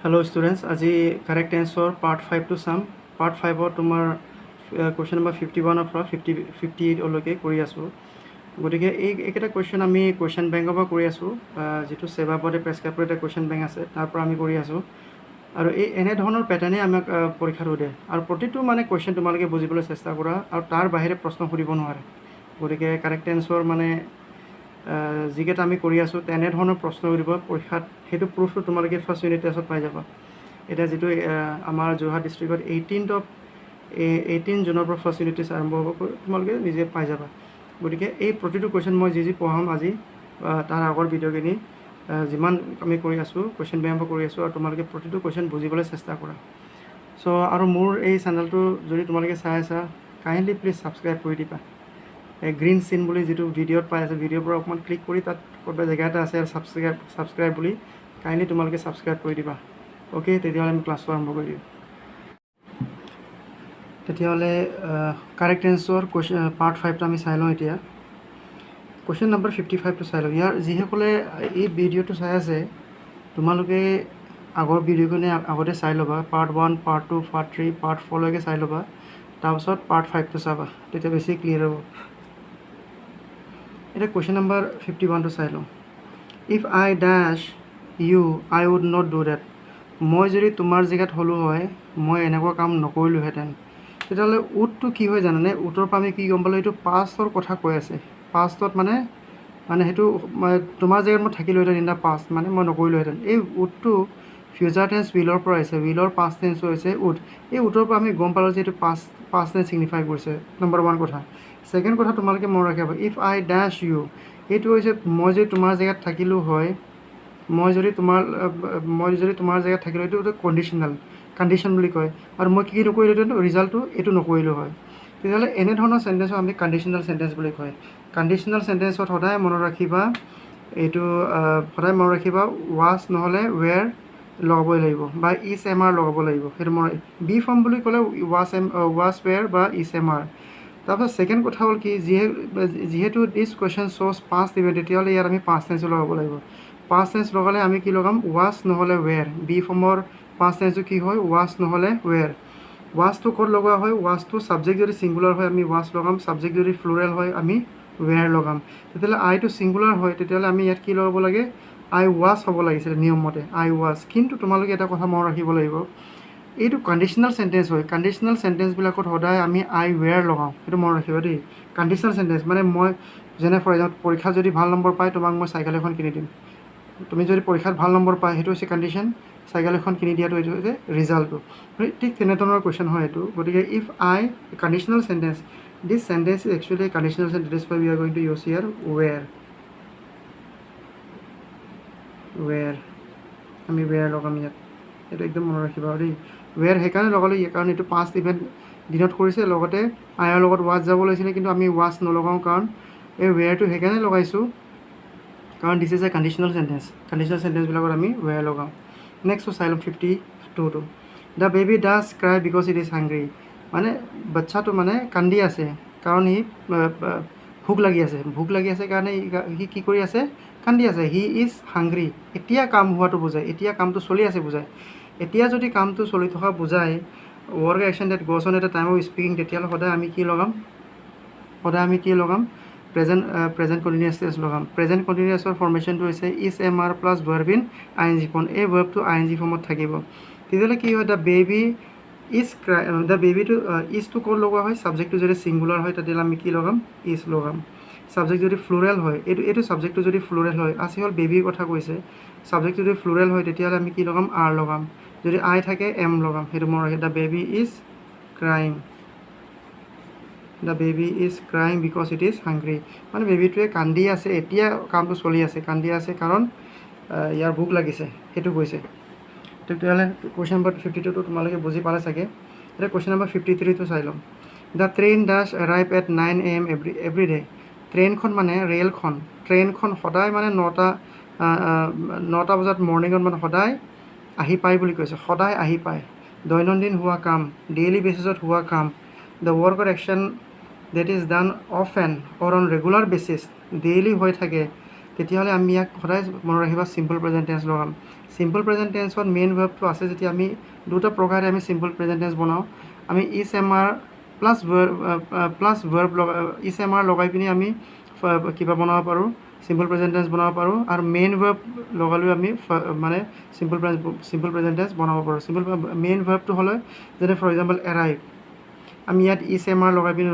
Hello students, আজি correct answer part 5 to sum. Part 5 তোমাৰ question number 51 পৰা 58 লৈকে কৰি আছোঁ। গতিকে এইকেইটা question আমি question bank পৰা কৰি আছোঁ, যিটো সেৱা বৰ্ডে প্ৰেছক্ৰাইব কৰা এটা question bank আছে তাৰ পৰা আমি কৰি আছোঁ। আৰু এই এনে ধৰণৰ প্যাটাৰ্নে আমাক পৰীক্ষাত সোধে আৰু প্ৰতিটো মানে question তোমালোকে বুজিবলৈ চেষ্টা কৰা আৰু তাৰ বাহিৰে প্ৰশ্ন সুধিব নোৱাৰে। গতিকে correct answer মানে যিকেইটা আমি কৰি আছোঁ তেনেধৰণৰ প্ৰশ্ন সুধিব পৰীক্ষাত, সেইটো প্ৰুফটো তোমালোকে ফাৰ্ষ্ট ইউনিট টেষ্টত পাই যাবা। এতিয়া যিটো আমাৰ যোৰহাট ডিষ্ট্ৰিক্টত 18 জুনৰ পৰা ফাৰ্ষ্ট ইউনিট টেষ্ট আৰম্ভ হ'ব, তোমালোকে নিজে পাই যাবা। গতিকে এই প্ৰতিটো কুৱেশ্যন মই যি পঢ়াম আজি তাৰ আগৰ ভিডিঅ'খিনি যিমান আমি কৰি আছোঁ কুৱেশ্যন বেংক কৰি আছোঁ, আৰু তোমালোকে প্ৰতিটো কুৱেশ্যন বুজিবলৈ চেষ্টা কৰা। চ' আৰু মোৰ এই চেনেলটো যদি তোমালোকে চাই আছা, কাইণ্ডলি প্লিজ ছাবস্ক্ৰাইব কৰি দিবা। গ্ৰীণ চিন বুলি যিটো ভিডিঅ'ত পাই আছে, ভিডিঅ'ৰ পৰা অকণমান ক্লিক কৰি তাত ক'ৰবাত জেগা এটা আছে আৰু ছাবস্ক্ৰাইব বুলি কাইণ্ডলি তোমালোকে ছাবস্ক্ৰাইব কৰি দিবা। অ'কে, তেতিয়াহ'লে আমি ক্লাছটো আৰম্ভ কৰি দিওঁ। তেতিয়াহ'লে কাৰেক্ট এনচাৰ কুৱেশ্যন পাৰ্ট 5টো আমি চাই লওঁ এতিয়া। কুৱেশ্যন নম্বৰ 55টো চাই লওঁ। ইয়াৰ যিসকলে এই ভিডিঅ'টো চাই আছে, তোমালোকে আগৰ ভিডিঅ'খিনি আগতে চাই ল'বা। পাৰ্ট 1, পাৰ্ট 2, পাৰ্ট 3, পাৰ্ট 4 লৈকে চাই ল'বা। তাৰপিছত পাৰ্ট 5টো চাবা, তেতিয়া বেছি ক্লিয়াৰ হ'ব। এতিয়া কুৱেশ্যন নম্বৰ 51টো চাই লওঁ। If I dash you I would not do that. মই যদি তোমাৰ জেগাত হ'লোঁ হয়, মই এনেকুৱা কাম নকৰিলোহেঁতেন। তেতিয়াহ'লে উডটো কি হয় জানানে? উডৰ পৰা আমি কি গম পালোঁ, এইটো পাষ্টৰ কথা কৈ আছে। পাষ্টত মানে সেইটো তোমাৰ জেগাত মই থাকিলোহেঁতেন ইন দ্য পাষ্ট, মানে মই নকৰিলোহেঁতেন। এই উডটো ফিউচাৰ টেন্স উইলৰ পৰা আহিছে, উইলৰ পাষ্ট টেন্সটো হৈছে উড। এই উডৰ পৰা আমি গম পালোঁ যে এইটো পাষ্ট টেন্স ছিগনিফাই কৰিছে। নম্বৰ 1 কথা। ছেকেণ্ড কথা তোমালোকে মনত ৰাখিবা, ইফ আই ডেছ ইউ, এইটো হৈছে মই যদি তোমাৰ জেগাত থাকিলোঁ হয়, মই যদি তোমাৰ জেগাত থাকিলোঁ, এইটো কণ্ডিশ্যন বুলি কয়। আৰু মই কি নকৰিলোহেঁতেন, ৰিজাল্টটো এইটো নকৰিলোঁ হয়। তেতিয়াহ'লে এনেধৰণৰ চেণ্টেঞ্চক আমি কণ্ডিশ্যনেল চেণ্টেঞ্চ বুলি কয়। কণ্ডিশ্যনেল চেণ্টেঞ্চত সদায় মনত ৰাখিবা, এইটো সদায় মনত ৰাখিবা ৱাজ নহ'লে ৱেৰ লগাবই লাগিব, বা ইজ এম আৰ লগাব লাগিব। সেইটো মই বি ফৰ্ম বুলি ক'লে ৱাজ ৱেৰ বা ইজ এম আৰ। তাৰপিছত ছেকেণ্ড কথা হ'ল কি, যিহেতু দিছ কুৱেশ্যন শ্ব'জ পাষ্ট ইভেণ্ট, তেতিয়াহ'লে ইয়াত আমি পাষ্ট টেন্সো লগাব লাগিব। পাষ্ট টেন্স লগালে আমি কি লগাম, ৱাজ নহ'লে ৱেৰ। বি ফৰ্মৰ পাষ্ট টেন্সটো কি হয়, ৱাজ নহ'লে ৱেৰ। ৱাজটো ক'ত লগোৱা হয়, ৱাজটো ছাবজেক্ট যদি ছিংগুলাৰ হয় আমি ৱাজ লগাম, ছাবজেক্ট যদি ফ্লুৰেল হয় আমি ৱেৰ লগাম। তেতিয়াহ'লে আইটো ছিংগুলাৰ হয়, তেতিয়াহ'লে আমি ইয়াত কি লগাব লাগে, আই ৱাজ হ'ব লাগিছিলে নিয়মমতে, আই ৱাজ। কিন্তু তোমালোকে এটা কথা মনত ৰাখিব লাগিব, এইটো কণ্ডিশ্যনেল চেণ্টেঞ্চ হয়। কণ্ডিশ্যনেল চেণ্টেঞ্চবিলাকত সদায় আমি আই ৱেৰ লগাওঁ, সেইটো মনত ৰাখিবা দেই। কণ্ডিশ্যনেল চেণ্টেঞ্চ মানে মই যেনে ফৰ এক্সাম্পল পৰীক্ষাত যদি ভাল নম্বৰ পায়, তোমাক মই চাইকেল এখন কিনি দিম। তুমি যদি পৰীক্ষাত ভাল নম্বৰ পায়, সেইটো হৈছে কণ্ডিশ্যন। চাইকেল এখন কিনি দিয়াটো এইটো হৈছে ৰিজাল্টটো। ঠিক তেনেধৰণৰ কুৱেশ্যন হয় এইটো। গতিকে if I conditional sentence, this sentence is actually conditional sentence, by we are going to use here were. আমি ৱেৰ লগাম ইয়াত, এইটো একদম মনত ৰাখিবা দেই। ৱেৰ সেইকাৰণে লগালোঁ, কাৰণ এইটো পাষ্ট ইভেণ্ট দিনত কৰিছে, লগতে আইৰ লগত ৱাজ যাব লাগিছিলে, কিন্তু আমি ৱাজ নলগাওঁ, কাৰণ এই ৱেৰটো সেইকাৰণে লগাইছোঁ কাৰণ this is a conditional sentence. Conditional চেণ্টেঞ্চবিলাকত আমি ৱেৰ লগাওঁ। নেক্সটটো চাই ল'ম 52টো। The baby does cry because it is hungry. মানে বাচ্ছাটো মানে কান্দি আছে কাৰণ সি ভোক লাগি আছে কাৰণে সি কি কৰি আছে, কান্দি আছে। হি ইজ হাংগ্ৰি, এতিয়া কাম হোৱাটো বুজায়, এতিয়া কামটো চলি আছে বুজায়। এতিয়া যদি কামটো চলি থকা বুজায়, work action that goes on at a time of speaking, তেতিয়াহ'লে সদায় আমি কি লগাম, প্ৰেজেণ্ট কণ্টিনিউৱাছ টেন্স লগাম। প্ৰেজেণ্ট কণ্টিনিউৱাছৰ ফৰ্মেশ্যনটো হৈছে is am are plus verb in I N G form. এই ভাৰ্বটো আই এন জি ফৰ্মত থাকিব। তেতিয়াহ'লে কি হয়, the baby is cry, the বেবীটো ইজটো ক'ত লগোৱা হয়, ছাবজেক্টটো যদি ছিংগুলাৰ হয় তেতিয়াহ'লে আমি কি লগাম, ইজ লগাম। ছাবজেক্ট যদি ফ্লুৰেল হয়, এইটো ছাবজেক্টটো যদি ফ্লুৰেল হয়, আজি হ'ল বেবীৰ কথা কৈছে, ছাবজেক্টটো যদি ফ্লুৰেল হয় তেতিয়াহ'লে আমি কি লগাম, আৰ লগাম। যদি আই থাকে এম লগাম। সেইটো মনত ৰাখে। The baby is crying, the baby is crying because it is hungry. মানে বেবীটোৱে কান্দি আছে, এতিয়া কামটো চলি আছে, কান্দি আছে কাৰণ ইয়াৰ ভোক লাগিছে, সেইটো কৈছে। তেতিয়াহ'লে কুৱেশ্যন নম্বৰ 52টো তোমালোকে বুজি পালে চাগে। এতিয়া কুৱেশ্যন নম্বৰ 53টো চাই ল'ম। The train does arrive at 9 AM every day. ট্ৰেইনখন মানে ৰে'লখন, ট্ৰেইনখন সদায় মানে 9টা বজাত মৰ্ণিঙত মানে সদায় আহি পায় বুলি কৈছে, সদায় আহি পায়। দৈনন্দিন হোৱা কাম, ডেইলি বেচিছত হোৱা কাম। The work or action that is done often or on regular basis, daily হৈ থাকে, তেতিয়াহ'লে আমি ইয়াক সদায় মনত ৰাখিবা চিম্পল প্ৰেজেণ্ট টেন্স লগাম চিম্পল প্ৰেজেণ্ট টেন্সত মেইন ভাৰ্বটো আছে যেতিয়া আমি দুটা প্ৰকাৰে আমি চিম্পল প্ৰেজেণ্ট টেন্স বনাওঁ আমি is am are plus verb is am are লগাই পিনি আমি কিবা বনাব পাৰোঁ চিম্পল প্ৰেজেণ্ট টেন্স বনাব পাৰোঁ আৰু মেইন ভাৰ্ব লগালেও আমি মানে চিম্পল প্ৰেজেণ্ট টেন্স বনাব পাৰোঁ মেইন ভাৰ্বটো হ'লে যেনে ফৰ এক্সাম্পল এৰাইভ আমি ইয়াত ইজ এম আৰ লগাই পিনি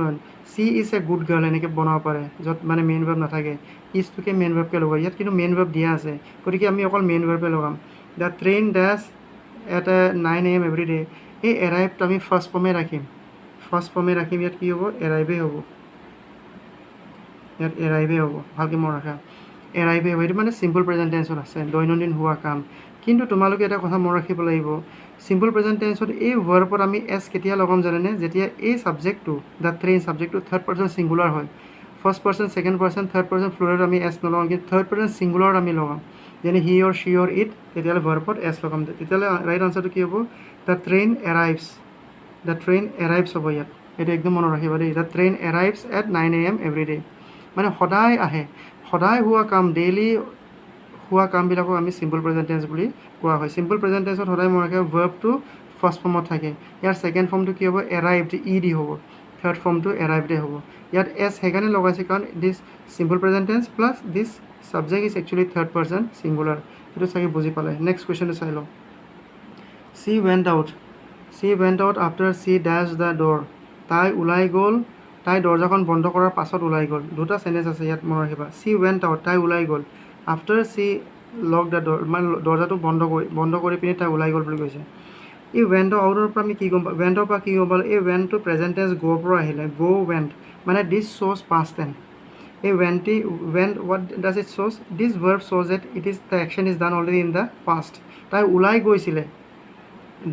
C is a good girl এনেকৈ বনাব পাৰে য'ত মানে মেইন ভাৰ্ব নাথাকে ইজটোকে মেইন ভাৰ্বকৈ লগাই ইয়াত কিন্তু মেইন ভাৰ্ব দিয়া আছে গতিকে আমি অকল মেইন ভাৰ্বে লগাম the train does at 9 AM every day এই এৰাইভটো আমি ফাৰ্ষ্ট ফৰ্মে ৰাখিম ইয়াত কি হ'ব এৰাইভেই হ'ব ভালকৈ মনত ৰাখা এৰাইভেই হ'ব এইটো মানে চিম্পল প্ৰেজেণ্ট টেন্সত আছে দৈনন্দিন হোৱা কাম কিন্তু তোমালোকে এটা কথা মনত ৰাখিব লাগিব চিম্পল প্ৰেজেণ্ট টেন্সত এই ভাৰ্বত আমি এছ কেতিয়া লগাম জানেনে যেতিয়া এই ছাবজেক্টটো দ্য ট্ৰেইন ছাবজেক্টটো থাৰ্ড পাৰ্চন ছিংগুলাৰ হয় first person second person third person ফ্লুৰেলত আমি এছ নলগাম কিন্তু থাৰ্ড পাৰ্চন ছিংগুলাৰত আমি লগাম যেনে হি অৰ শ্বি অৰ ইট তেতিয়াহ'লে ভাৰ্বত এছ লগাম তেতিয়াহ'লে ৰাইট আনচাৰটো কি হ'ব দ্য ট্ৰেইন এৰাইভছ হ'ব ইয়াত এইটো একদম মনত ৰাখিবা দেই the train arrives at 9 AM every day মানে সদায় আহে সদায় হোৱা কাম ডেইলি হোৱা কামবিলাকক আমি চিম্পল প্ৰেজেণ্ট টেন্স বুলি কোৱা হয় চিম্পল প্ৰেজেণ্ট টেন্সত সদাই মনত ৰাখিবা ভাৰ্বটো ফাৰ্ষ্ট ফৰ্মত থাকে ইয়াৰ ছেকেণ্ড ফৰ্মটো কি হ'ব এৰাইভড ই ডি হ'ব থাৰ্ড ফৰ্মটো এৰাইভডে হ'ব ইয়াত এছ সেইকাৰণে লগাইছে কাৰণ this simple present tense plus this subject is actually third person singular সেইটো চাগে বুজি পালে নেক্সট কুৱেশ্যনটো চাই লওঁ she went out after she ডেছ দ্য ড'ৰ তাই ওলাই গ'ল তাই দৰ্জাখন বন্ধ কৰাৰ পাছত ওলাই গ'ল দুটা চেণ্টেঞ্চ আছে ইয়াত মনত ৰাখিবা চি ৱেণ্ট আউট তাই ওলাই গ'ল after C lock the door মানে দৰ্জাটো বন্ধ কৰি পিনি তাই ওলাই গ'ল বুলি কৈছে এই ৱেণ্টৰ আউটৰ পৰা আমি কি গম পাওঁ ৱেণ্টৰ পৰা কি গম পালোঁ এই ৱেণ্টটো প্ৰেজেণ্ট টেন্স গ'ৰ পৰা আহিলে ৱেণ্ট মানে দিছ শ্ব'জ পাষ্ট টেন্স এই went what does it শ্ব'জ this verb শ্ব'জ at it is the action is done already in the past তাই ওলাই গৈছিলে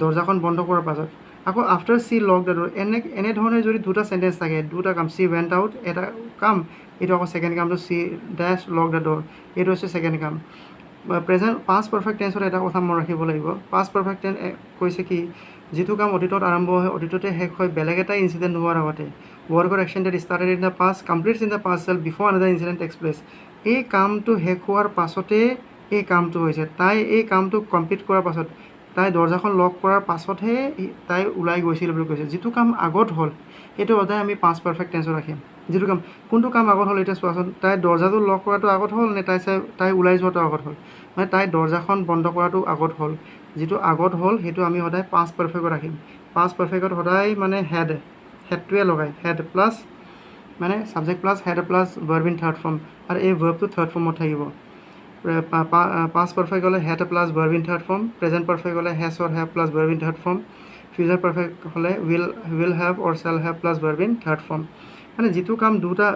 দৰ্জাখন বন্ধ কৰাৰ পাছত আকৌ after C lock the door এনেধৰণে যদি দুটা চেণ্টেঞ্চ থাকে দুটা কাম চি ৱেণ্ট আউট এটা কাম এইটো আকৌ ছেকেণ্ড কামটো she does lock the door এইটো হৈছে ছেকেণ্ড কাম প্ৰেজেণ্ট পাষ্ট পাৰফেক্ট টেন্সত এটা কথা মনত ৰাখিব লাগিব পাষ্ট পাৰফেক্ট টেন্স কৈছে কি যিটো কাম অতীতত আৰম্ভ হয় অতীততে শেষ হয় বেলেগ এটা ইনচিডেণ্ট হোৱাৰ আগতে work or action that started in the past completes in the past self before another incident takes place এই কামটো শেষ হোৱাৰ পাছতে এই কামটো হৈছে তাই এই কামটো কমপ্লিট কৰাৰ পাছত তাই দৰ্জাখন লক কৰাৰ পাছতহে তাই ওলাই গৈছিল বুলি কৈছে যিটো কাম আগত হ'ল সেইটো সদায় আমি পাষ্ট পাৰফেক্ট টেন্সত ৰাখিম যিটো কাম কোনটো কাম আগত হ'ল এতিয়া চোৱাচোন তাই দৰ্জাটো লক কৰাটো আগত হ'ল নে তাই ওলাই যোৱাটো আগত হ'ল মানে তাই দৰ্জাখন বন্ধ কৰাটো আগত হ'ল যিটো আগত হ'ল সেইটো আমি সদায় পাষ্ট পাৰফেক্টত ৰাখিম পাষ্ট পাৰফেক্টত সদায় মানে হেডটোৱে লগায় হেড প্লাছ মানে subject plus had plus verb in third form আৰু এই ভাৰ্বটো থাৰ্ড ফৰ্মত থাকিব পাষ্ট পাৰফেক্ট হ'লে had plus verb in third form present perfect হ'লে has or have plus verb in third form future perfect হ'লে will have or shall have plus verb in third form মানে যিটো কাম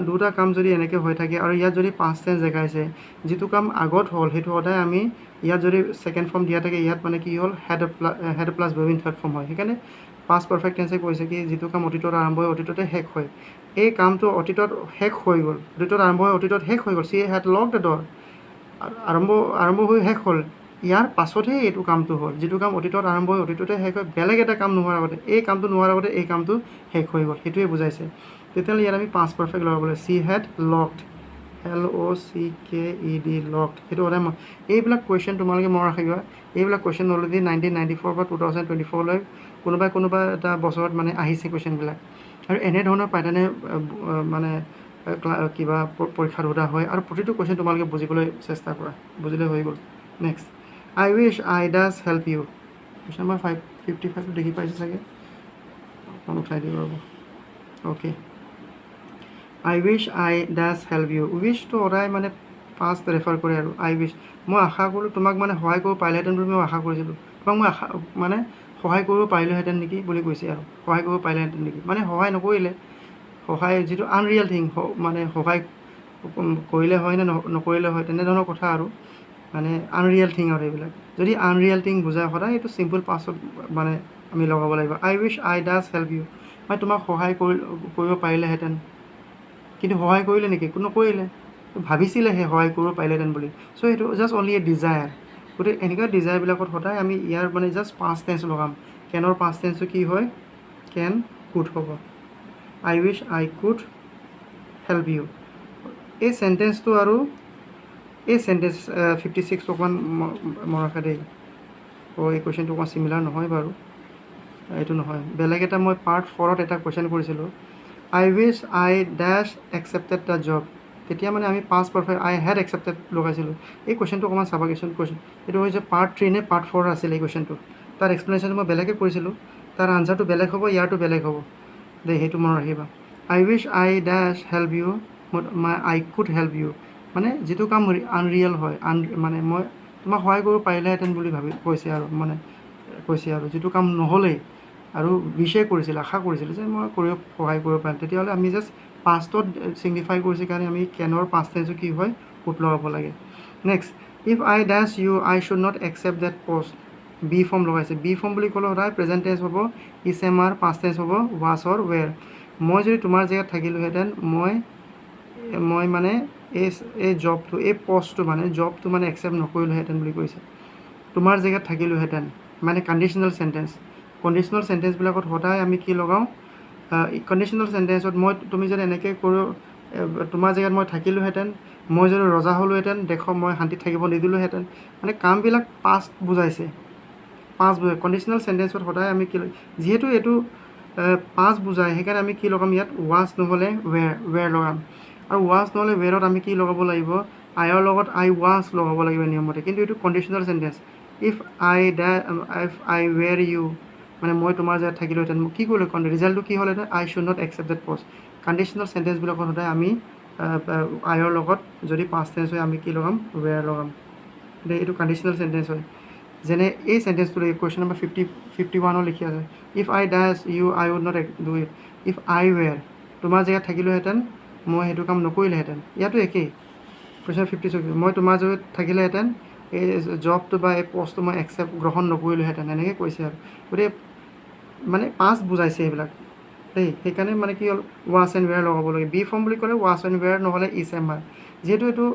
দুটা কাম যদি এনেকৈ হৈ থাকে আৰু ইয়াত যদি পাষ্ট টেন্স দেখাইছে যিটো কাম আগত হ'ল সেইটো সদায় আমি ইয়াত যদি ছেকেণ্ড ফৰ্ম দিয়া থাকে ইয়াত মানে কি হ'ল head plus verb in third form হয় সেইকাৰণে পাষ্ট পাৰফেক্ট টেন্সে কৈছে কি যিটো কাম অতীতত আৰম্ভ হয় অতীততে শেষ হয় এই কামটো অতীতত শেষ হৈ গ'ল অতীতত আৰম্ভ হয় অতীতত শেষ হৈ গ'ল C head lock the door আৰম্ভ হৈ শেষ হ'ল ইয়াৰ পাছতহে এইটো কামটো হ'ল যিটো কাম অতীতত আৰম্ভ হৈ অতীততে শেষ হয় বেলেগ এটা কাম নোহোৱাৰ আগতে এই কামটো নোহোৱাৰ আগতে এই কামটো শেষ হৈ গ'ল সেইটোৱে বুজাইছে তেতিয়াহ'লে ইয়াত আমি পাষ্ট পাৰফেক্ট লগাব লাগিব C head locked LOCKED locked সেইটো সদায় এইবিলাক কুৱেশ্যন তোমালোকে মনত ৰাখিবা এইবিলাক কুৱেশ্যন অলৰেডি 1994 পৰা 2024লৈ কোনোবা এটা বছৰত মানে আহিছে কুৱেশ্যনবিলাক আৰু এনেধৰণৰ পেটাৰ্ণে মানে কিবা পৰীক্ষাত সোধা হয় আৰু প্ৰতিটো কুৱেশ্যন তোমালোকে বুজিবলৈ চেষ্টা কৰা বুজিলে হৈ গ'ল next I wish I does help you question number 55টো দেখি পাইছে চাগে অকণ উঠাই দিব ৰ'ব okay I wish I does help you উইচটো সদায় মানে পাষ্ট ৰেফাৰ কৰে আৰু আই উইচ মই আশা কৰোঁ তোমাক মানে সহায় কৰিব পাৰিলেহেঁতেন বুলি মই আশা কৰিছিলোঁ তোমাক মই মানে সহায় কৰিব পাৰিলোহেঁতেন নেকি বুলি কৈছে আৰু সহায় কৰিব পাৰিলেহেঁতেন নেকি মানে সহায় নকৰিলে সহায় যিটো আনৰিয়েল থিং মানে সহায় কৰিলে হয় নে নকৰিলে হয় তেনেধৰণৰ কথা আৰু মানে আনৰিয়েল থিং আৰু এইবিলাক যদি আনৰিয়েল থিং বুজায় সদায় এইটো চিম্পল পাছত মানে আমি লগাব লাগিব I wish I does help you মই তোমাক সহায় কৰিব পাৰিলেহেঁতেন কিন্তু সহায় কৰিলে নেকি নকৰিলে ভাবিছিলেহে সহায় কৰিব পাৰিলেহেঁতেন বুলি চ' সেইটো জাষ্ট অনলি এ ডিজায়াৰ গতিকে এনেকুৱা ডিজায়াৰবিলাকত সদায় আমি ইয়াৰ মানে জাষ্ট পাষ্ট টেন্স লগাম কেনৰ পাষ্ট টেন্সটো কি হয় কেন কুড হ'ব I wish I could help you এই চেণ্টেন্সটো আৰু এই চেণ্টেঞ্চ 56 অকণমান মৰাখা দেই এই কুৱেশ্যনটো অকণমান চিমিলাৰ নহয় বাৰু এইটো নহয় বেলেগ এটা মই পাৰ্ট 4ত এটা কুৱেশ্যন কৰিছিলোঁ I wish I does accepted the job তেতিয়া মানে আমি past perfect I had accepted লগাইছিলোঁ এই কুৱেশ্যনটো অকণমান চাবা কুৱেশ্যন এইটো হৈছে পাৰ্ট 3 নে পাৰ্ট 4 আছিল এই কুৱেশ্যনটো তাৰ এক্সপ্লেনেশ্যনটো মই বেলেগে কৰিছিলোঁ তাৰ আনচাৰটো বেলেগ হ'ব ইয়াৰটো বেলেগ হ'ব দেই সেইটো মনত ৰাখিবা I wish I does help you I could help you মানে যিটো কাম আনৰিয়েল হয় মানে মই তোমাক সহায় কৰিব পাৰিলেহেঁতেন বুলি কৈছে আৰু যিটো কাম নহ'লেই আৰু বিশেষ কৰিছিল আশা কৰিছিল যে মই সহায় কৰিব পাৰিম তেতিয়াহ'লে আমি জাষ্ট পাষ্টত ছিগনিফাই কৰিছে কাৰণে আমি কেনৰ পাষ্ট টেন্সটো কি হয় উড লগাব লাগে next if I dash you I should not accept that past V form লগাইছে বি ফৰ্ম বুলি ক'লে সদায় প্ৰেজেণ্ট টেন্স হ'ব is am are past tense হ'ব ৱাছ অৰ ৱেৰ মই যদি তোমাৰ জেগাত থাকিলোহেঁতেন মই মানে এই জবটো এই পষ্টটো মানে জবটো মানে একচেপ্ট নকৰিলোহেঁতেন বুলি কৈছে তোমাৰ জেগাত থাকিলোহেঁতেন মানে কণ্ডিশ্যনেল চেণ্টেঞ্চবিলাকত সদায় আমি কি লগাওঁ কণ্ডিশ্যনেল চেণ্টেঞ্চত তুমি যদি এনেকৈ কৰোঁ তোমাৰ জেগাত মই থাকিলোহেঁতেন মই যদি ৰজা হ'লোহেঁতেন দেশত মই শান্তিত থাকিব নিদিলোহেঁতেন মানে কামবিলাক পাষ্ট বুজাইছে কণ্ডিশ্যনেল চেণ্টেঞ্চত সদায় আমি কি যিহেতু এইটো পাষ্ট বুজায় সেইকাৰণে আমি কি লগাম ইয়াত ৱাজ নহ'লে ৱেৰ লগাম আৰু ৱাজ নহ'লে ৱেৰত আমি কি লগাব লাগিব আইৰ লগত আই ৱাজ লগাব লাগিব নিয়মতে কিন্তু এইটো conditional sentence if I were you মানে মই তোমাৰ জেগাত থাকিলোহেঁতেন কি কৰিলোঁ ৰিজাল্টটো কি হ'লহেঁতেন I should not accept that past conditional চেণ্টেঞ্চবিলাকত সদায় আমি আইৰ লগত যদি পাষ্ট টেন্স হয় আমি কি লগাম ৱেৰ লগাম দেই এইটো কণ্ডিশ্যনেল চেণ্টেঞ্চ হয় যেনে এই চেণ্টেঞ্চটো কুৱেশ্যন নম্বৰ 51 লিখি আছে if I dash you I would not do it if I were তোমাৰ জেগাত থাকিলোহেঁতেন মই সেইটো কাম নকৰিলোহেঁতেন ইয়াতো একেই কুৱেশ্যন 56 মই তোমাৰ জেগাত থাকিলেহেঁতেন এই জবটো বা এই পষ্টটো মই গ্ৰহণ নকৰিলোহেঁতেন এনেকৈ কৈছে আৰু গতিকে মানে পাষ্ট বুজাইছে এইবিলাক দেই সেইকাৰণে মানে কি হ'ল ৱাছ এণ্ড ৱেৰ লগাব লাগে বি ফৰ্ম বুলি ক'লে ৱাছ এণ্ড ৱেৰ নহ'লে ইজ এম আৰ যিহেতু এইটো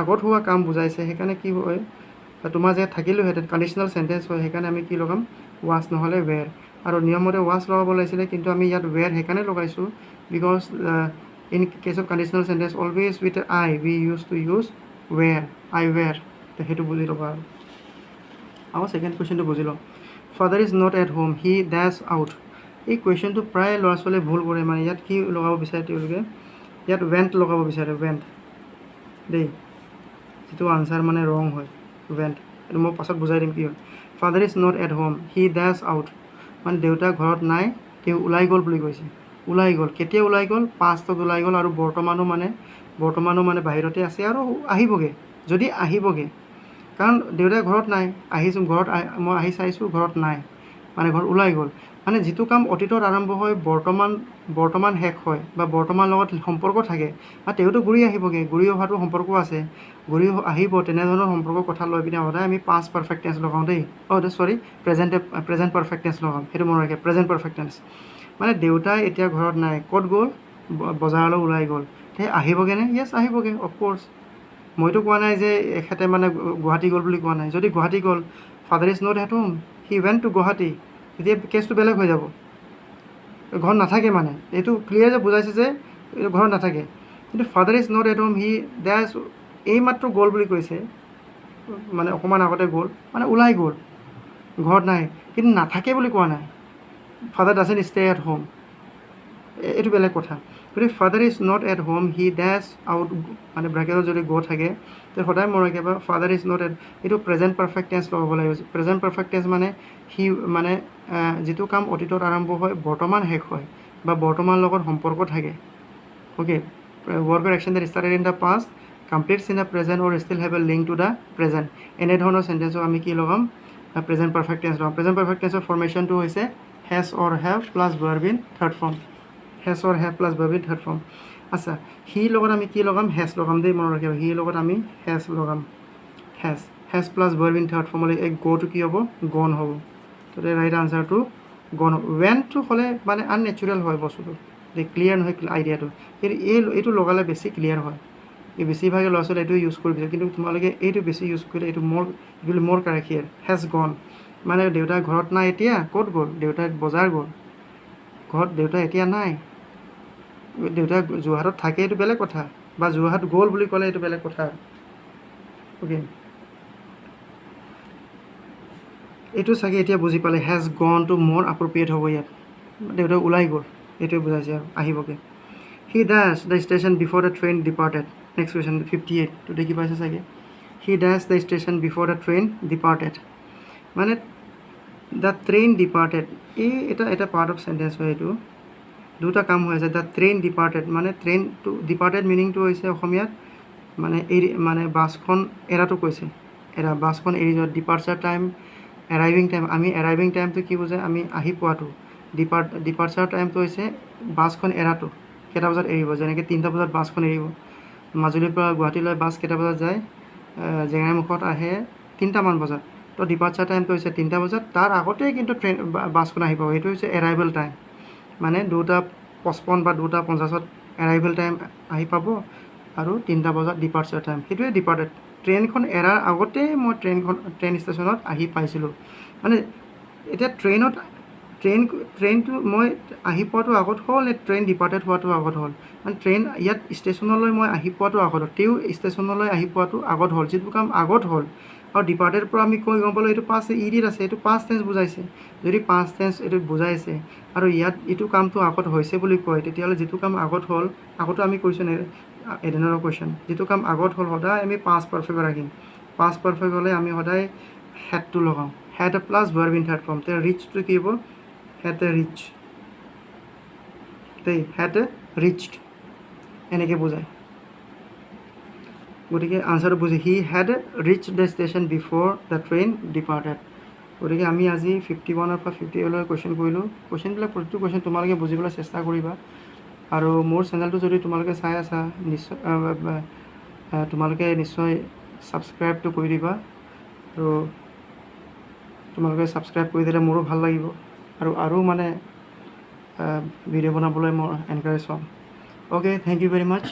আগত হোৱা কাম বুজাইছে সেইকাৰণে কি হয় তোমাৰ জেগাত থাকিলোহেঁতেন কণ্ডিশ্যনেল চেণ্টেঞ্চ হয় সেইকাৰণে আমি কি লগাম ৱাছ নহ'লে ৱেৰ আৰু নিয়মতে ৱাছ লগাব লাগিছিলে কিন্তু আমি ইয়াত ৱেৰ সেইকাৰণে লগাইছোঁ because in case of conditional sentence always with I we use to use were I were সেইটো বুজি ল'বা আৰু ছেকেণ্ড কুৱেশ্যনটো বুজি লওঁ father is not at home he dash out এই কুৱেশ্যনটো প্ৰায় ল'ৰা ছোৱালীয়ে ভুল কৰে মানে ইয়াত কি লগাব বিচাৰে তেওঁলোকে ইয়াত ৱেণ্ট লগাব বিচাৰে ৱেণ্ট দেই যিটো আনচাৰ মানে ৰং হয় ৱেণ্ট এইটো মই পাছত বুজাই দিম কি হয় father is not at home he dash out মানে দেউতা ঘৰত নাই তেওঁ ওলাই গ'ল বুলি কৈছে ওলাই গ'ল কেতিয়া ওলাই গ'ল পাষ্টত ওলাই গ'ল আৰু বৰ্তমানো মানে বাহিৰতে আছে আৰু আহিবগৈ যদি আহিবগৈ কাৰণ দেউতাই ঘৰত নাই আহিছোঁ মই আহি চাইছোঁ ঘৰত নাই মানে ঘৰত ওলাই গ'ল মানে যিটো কাম অতীতত আৰম্ভ হয় বৰ্তমান শেষ হয় বা বৰ্তমান লগত সম্পৰ্ক থাকে আৰু তেওঁতো ঘূৰি আহিবগৈ ঘূৰি অহাটো সম্পৰ্ক আছে ঘূৰি আহিব তেনেধৰণৰ সম্পৰ্কৰ কথা লৈ পিনে সদায় আমি পাষ্ট পাৰফেক্ট টেন্স লগাওঁ দেই প্ৰেজেণ্ট পাৰফেক্ট টেন্স লগাম সেইটো মনত ৰাখে প্ৰেজেণ্ট পাৰফেক্ট টেন্স মানে দেউতাই এতিয়া ঘৰত নাই ক'ত গ'ল বজাৰলৈ ওলাই গ'ল সেই আহিবগৈনে য়েছ আহিবগৈ অফক'ৰ্ছ মইতো কোৱা নাই যে এখেতে মানে গুৱাহাটী গ'ল বুলি কোৱা নাই যদি গুৱাহাটী গ'ল father is not at home he went to Guwahati তেতিয়া কেছটো বেলেগ হৈ যাব ঘৰত নাথাকে মানে এইটো ক্লিয়াৰ যে বুজাইছে যে ঘৰত নাথাকে কিন্তু father is not at home he ডেছ এইমাত্ৰ গ'ল বুলি কৈছে মানে অকণমান আগতে গ'ল মানে ওলাই গ'ল ঘৰত নাই কিন্তু নাথাকে বুলি কোৱা নাই father doesn't stay at home এইটো বেলেগ কথা গতিকে father is not at home he dash out মানে ব্ৰেকেটত যদি গ' থাকে তেতিয়া সদায় মনত ৰাখিবা ফাদাৰ ইজ নট এট এইটো প্ৰেজেণ্ট পাৰফেক্ট টেন্স লগাব লাগিব প্ৰেজেণ্ট পাৰফেক্ট টেন্স মানে যিটো কাম অতীতত আৰম্ভ হয় বৰ্তমান শেষ হয় বা বৰ্তমান লগত সম্পৰ্ক থাকে okay work or action that started in the past completes in the present or still have a link to the present এনেধৰণৰ চেণ্টেঞ্চক আমি কি লগাম প্ৰেজেণ্ট পাৰফেক্ট টেন্স লগাম প্ৰেজেণ্ট পাৰফেক্ট টেন্সৰ ফৰ্মেশ্যনটো হৈছে has or have plus verb in third form has or have plus verb in third form আচ্ছা হি লগত আমি কি লগাম হেজ লগাম দেই মনত ৰাখিব হি লগত আমি হেজ লগাম has plus verb in third ফৰ্মলৈ এই গ'টো কি হ'ব গন হ'ব তাতে ৰাইট আনচাৰটো গন ৱেণ্টটো হ'লে মানে আননেচাৰেল হয় বস্তুটো দেই ক্লিয়াৰ নহয় আইডিয়াটো কিন্তু এইটো লগালে বেছি ক্লিয়াৰ হয় এই বেছিভাগে ল'ৰা ছোৱালী এইটো ইউজ কৰি বিচাৰে কিন্তু তোমালোকে এইটো বেছি ইউজ কৰিলে এইটো মোৰ কাৰেক্ট হিয়াৰ হেজ গন মানে দেউতা ঘৰত নাই এতিয়া ক'ত গ'ল দেউতা বজাৰ গ'ল ঘৰত দেউতা এতিয়া নাই দেউতা যোৰহাটত থাকে এইটো বেলেগ কথা বা যোৰহাট গ'ল বুলি ক'লে এইটো বেলেগ কথা। অ'কে, এইটো চাগে এতিয়া বুজি পালে, হেজ গন টু মোৰ এপ্ৰপ্ৰিয়েট হ'ব ইয়াত, দেউতা ওলাই গ'ল, এইটোৱে বুজাইছে আৰু আহিবগৈ। হি ডেছ the station before the train departed. Next question 58 তো দেখি পাইছে চাগে। হি ডেছ the station before the train departed, মানে দ্য ট্ৰেইন ডিপাৰ্টেড, এটা পাৰ্ট অফ চেণ্টেঞ্চ হয় এইটো, দুটা কাম হৈ আছে। দ্য ট্ৰেইন ডিপাৰ্টেড মানে ট্ৰেইনটো ডিপাৰ্টেড মিনিংটো হৈছে অসমীয়াত মানে বাছখন এৰাটো কৈছে, বাছখন এৰি যোৱা। ডিপাৰ্চাৰ টাইম, এৰাইভিং টাইম, আমি এৰাইভিং টাইমটো কি বুজায়, আমি আহি পোৱাটো। ডিপাৰ্চাৰ টাইমটো হৈছে বাছখন এৰাটো, কেইটা বজাত এৰিব, যেনেকৈ 3টা বজাত বাছখন এৰিব। মাজুলীৰ পৰা গুৱাহাটীলৈ বাছ কেইটা বজাত যায়, জেঙাইমুখত আহে 3টামান বজাত, তো ডিপাৰ্চাৰ টাইমটো হৈছে 3টা বজাত, তাৰ আগতেই কিন্তু বাছখন আহি পাব, সেইটো হৈছে এৰাইভেল টাইম, মানে 2:55 বা 2:50 এৰাইভেল টাইম আহি পাব, আৰু 3টা বজাত ডিপাৰ্চাৰ টাইম, সেইটোৱে ডিপাৰ্টেড। ট্ৰেইনখন এৰাৰ আগতেই মই ট্ৰেইন ষ্টেশ্যনত আহি পাইছিলোঁ, মানে এতিয়া ট্ৰেইনটো মই আহি পোৱাটো আগত হ'ল নে ট্ৰেইন ডিপাৰ্টেড হোৱাটো আগত হ'ল, মানে ট্ৰেইন ইয়াত ষ্টেশ্যনলৈ মই আহি পোৱাটো আগত হ'ল, তেওঁ ষ্টেশ্যনলৈ আহি পোৱাটো আগত হ'ল, যিটো কাম আগত হ'ল। আৰু ডিপাৰ্টেড পৰা আমি কৈ গম পালোঁ এইটো পাষ্ট ইডিত আছে, এইটো পাষ্ট টেন্স বুজাইছে। যদি পাষ্ট টেন্স এইটো বুজাইছে আৰু ইয়াত এইটো কামটো আগত হৈছে বুলি কয়, তেতিয়াহ'লে যিটো কাম আগত হ'ল, আগতো আমি কৈছোঁ এদিনৰ কুৱেশ্যন, যিটো কাম আগত হ'ল সদায় আমি পাষ্ট পাৰফেক্ট ৰাখিম। পাষ্ট পাৰফেক্ট হ'লে আমি সদায় হেডটো লগাওঁ, head plus verb in third form. তেতিয়া ৰিচটো কি হ'ব, হেড ৰিচ, হেড ৰিচড, এনেকৈ বুজায়। গতিকে আনচাৰটো বুজি, he had reach the station before the train departed. গতিকে আমি আজি 51 পৰা 58লৈ কুৱেশ্যন কৰিলোঁ। কুৱেশ্যনবিলাক প্ৰতিটো কুৱেশ্যন তোমালোকে বুজিবলৈ চেষ্টা কৰিবা, আৰু মোৰ চেনেলটো যদি তোমালোকে চাই আছা তোমালোকে নিশ্চয় ছাবস্ক্ৰাইবটো কৰি দিবা, আৰু তোমালোকে ছাবস্ক্ৰাইব কৰি দিলে মোৰো ভাল লাগিব, আৰু মানে ভিডিঅ' বনাবলৈ মই এনকাৰেজ হ'ম। Okay, thank you very much.